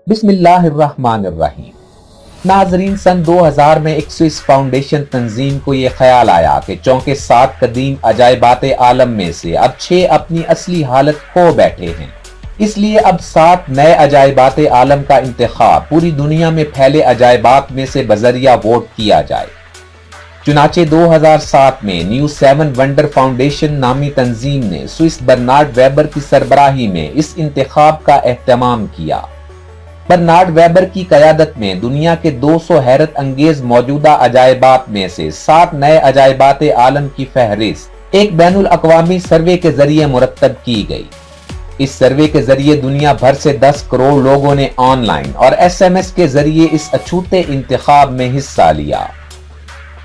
بسم اللہ الرحمن الرحیم۔ ناظرین، سن 2000 میں ایک سوئس فاؤنڈیشن تنظیم کو یہ خیال آیا کہ چونکہ 7 قدیم عجائبات عالم میں سے اب 6 اپنی اصلی حالت کھو بیٹھے ہیں، اس لیے اب 7 نئے عجائبات عالم کا انتخاب پوری دنیا میں پھیلے عجائبات میں سے بذریعہ ووٹ کیا جائے۔ چنانچہ 2007 میں نیو 7 ونڈر فاؤنڈیشن نامی تنظیم نے سوئس برنارڈ ویبر کی سربراہی میں اس انتخاب کا اہتمام کیا۔ برنارڈ ویبر کی قیادت میں دنیا کے 200 حیرت انگیز موجودہ عجائبات میں سے 7 نئے عجائبات عالم کی فہرست ایک بین الاقوامی سروے کے ذریعے مرتب کی گئی۔ اس سروے کے ذریعے دنیا بھر سے 10 کروڑ لوگوں نے آن لائن اور SMS کے ذریعے اس اچھوتے انتخاب میں حصہ لیا۔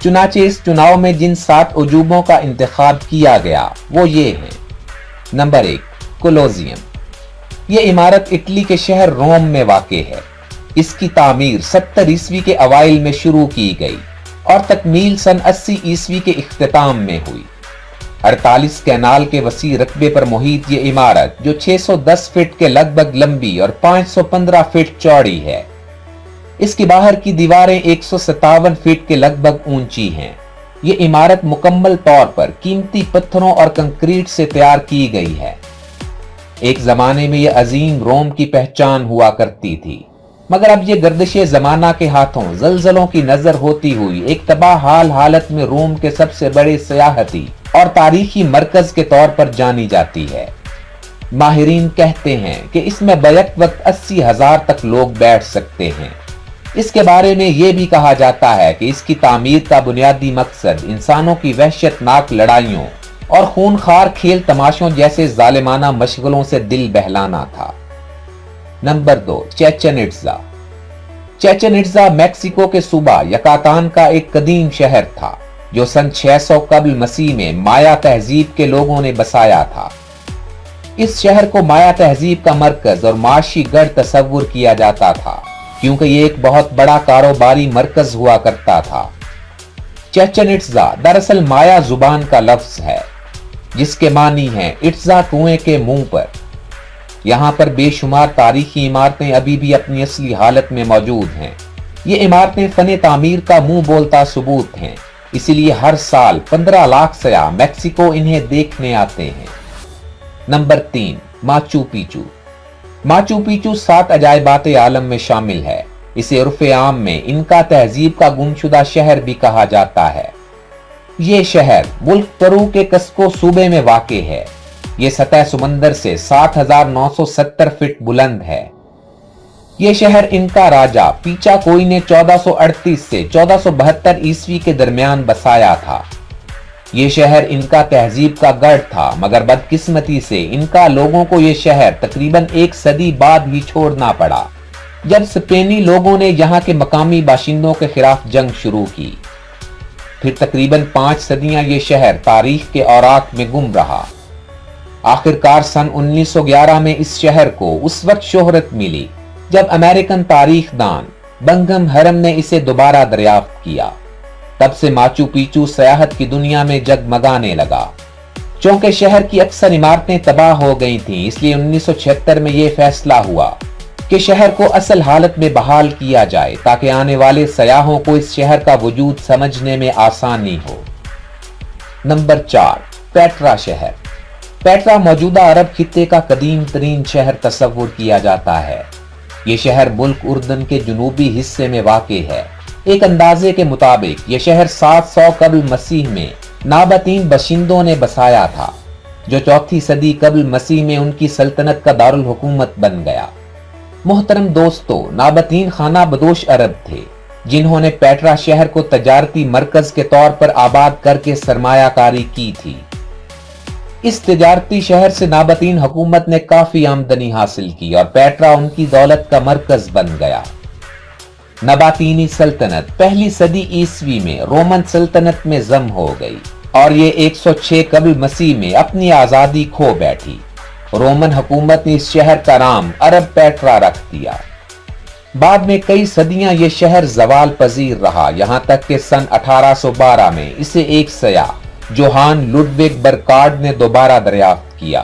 چنانچہ اس چناؤ میں جن 7 عجوبوں کا انتخاب کیا گیا وہ یہ ہیں۔ نمبر 1، کولوزیم۔ یہ عمارت اٹلی کے شہر روم میں واقع ہے۔ اس کی تعمیر 70 عیسوی کے اوائل میں شروع کی گئی اور تکمیل سن 80 عیسوی کے اختتام میں ہوئی۔ 48 کینال کے وسیع رقبے پر محیط یہ عمارت جو 610 فٹ کے لگ بھگ لمبی اور 515 فٹ چوڑی ہے، اس کی باہر کی دیواریں 157 فٹ کے لگ بھگ اونچی ہیں۔ یہ عمارت مکمل طور پر قیمتی پتھروں اور کنکریٹ سے تیار کی گئی ہے۔ ایک زمانے میں یہ عظیم روم کی پہچان ہوا کرتی تھی، مگر اب یہ گردش زمانہ کے ہاتھوں زلزلوں کی نظر ہوتی ہوئی ایک تباہ حال حالت میں روم کے سب سے بڑے سیاحتی اور تاریخی مرکز کے طور پر جانی جاتی ہے۔ ماہرین کہتے ہیں کہ اس میں بیک وقت 80,000 تک لوگ بیٹھ سکتے ہیں۔ اس کے بارے میں یہ بھی کہا جاتا ہے کہ اس کی تعمیر کا بنیادی مقصد انسانوں کی وحشت ناک لڑائیوں اور خونخوار کھیل تماشوں جیسے ظالمانہ مشغلوں سے دل بہلانا تھا۔ نمبر 2، چیچن اٹزا۔ چیچن اٹزا میکسیکو کے صوبہ یکاتان کا ایک قدیم شہر تھا جو سن 600 قبل مسیح میں مایا تہذیب کے لوگوں نے بسایا تھا۔ اس شہر کو مایا تہذیب کا مرکز اور معاشی گڑھ تصور کیا جاتا تھا کیونکہ یہ ایک بہت بڑا کاروباری مرکز ہوا کرتا تھا۔ چیچن اٹزا دراصل مایا زبان کا لفظ ہے جس کے معنی ہیں اٹزا کنویں کے منہ پر۔ یہاں پر بے شمار تاریخی عمارتیں ابھی بھی اپنی اصلی حالت میں موجود ہیں۔ یہ عمارتیں فن تعمیر کا منہ بولتا ثبوت ہیں، اسی لیے ہر سال 15 لاکھ سیاح میکسیکو انہیں دیکھنے آتے ہیں۔ Number 3، Machu Picchu. Machu Picchu 7 عجائبات عالم میں شامل ہے۔ اسے عرف عام میں انکا تہذیب کا گمشدہ شہر بھی کہا جاتا ہے۔ یہ شہر ملک پرو کے کسکو صوبے میں واقع ہے۔ یہ سطح سمندر سے 7,970 فٹ بلند ہے۔ یہ شہر انکا راجا پیچا کوئی نے 1438 سے 1472 عیسوی کے درمیان بسایا تھا۔ یہ شہر انکا تہذیب کا گڑھ تھا، مگر بدقسمتی سے انکا لوگوں کو یہ شہر تقریباً 1 صدی بعد ہی چھوڑنا پڑا جب اسپینی لوگوں نے یہاں کے مقامی باشندوں کے خلاف جنگ شروع کی۔ پھر تقریباً 5 صدیاں یہ شہر تاریخ کے اوراق میں گم رہا۔ آخرکار سن 1911 میں اس شہر کو اس وقت شہرت ملی جب امریکن تاریخ دان بنگم ہرم نے اسے دوبارہ دریافت کیا۔ تب سے ماچو پیچو سیاحت کی دنیا میں جگمگانے لگا۔ چونکہ شہر کی اکثر عمارتیں تباہ ہو گئی تھیں، اس لیے 1976 میں یہ فیصلہ ہوا کہ شہر کو اصل حالت میں بحال کیا جائے تاکہ آنے والے سیاحوں کو اس شہر کا وجود سمجھنے میں آسانی ہو۔ نمبر 4، پیٹرا شہر۔ پیٹرا موجودہ عرب خطے کا قدیم ترین شہر تصور کیا جاتا ہے۔ یہ شہر ملک اردن کے جنوبی حصے میں واقع ہے۔ ایک اندازے کے مطابق یہ شہر 700 قبل مسیح میں نابطین باشندوں نے بسایا تھا جو 4 صدی قبل مسیح میں ان کی سلطنت کا دارالحکومت بن گیا۔ محترم دوستو، نابطین خانہ بدوش عرب تھے جنہوں نے پیٹرا شہر کو تجارتی مرکز کے طور پر آباد کر کے سرمایہ کاری کی تھی۔ اس تجارتی شہر سے نابطین حکومت نے کافی آمدنی حاصل کی اور پیٹرا ان کی دولت کا مرکز بن گیا۔ نباطینی سلطنت 1 صدی عیسوی میں رومن سلطنت میں ضم ہو گئی اور یہ 106 قبل مسیح میں اپنی آزادی کھو بیٹھی۔ رومن حکومت نے اس شہر کا نام عرب پیٹرا رکھ دیا۔ بعد میں کئی صدیاں یہ شہر زوال پذیر رہا، یہاں تک کہ سن 1812 میں اسے ایک سیاح جوہان لوڈوگ برکارڈ نے دوبارہ دریافت کیا۔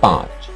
5,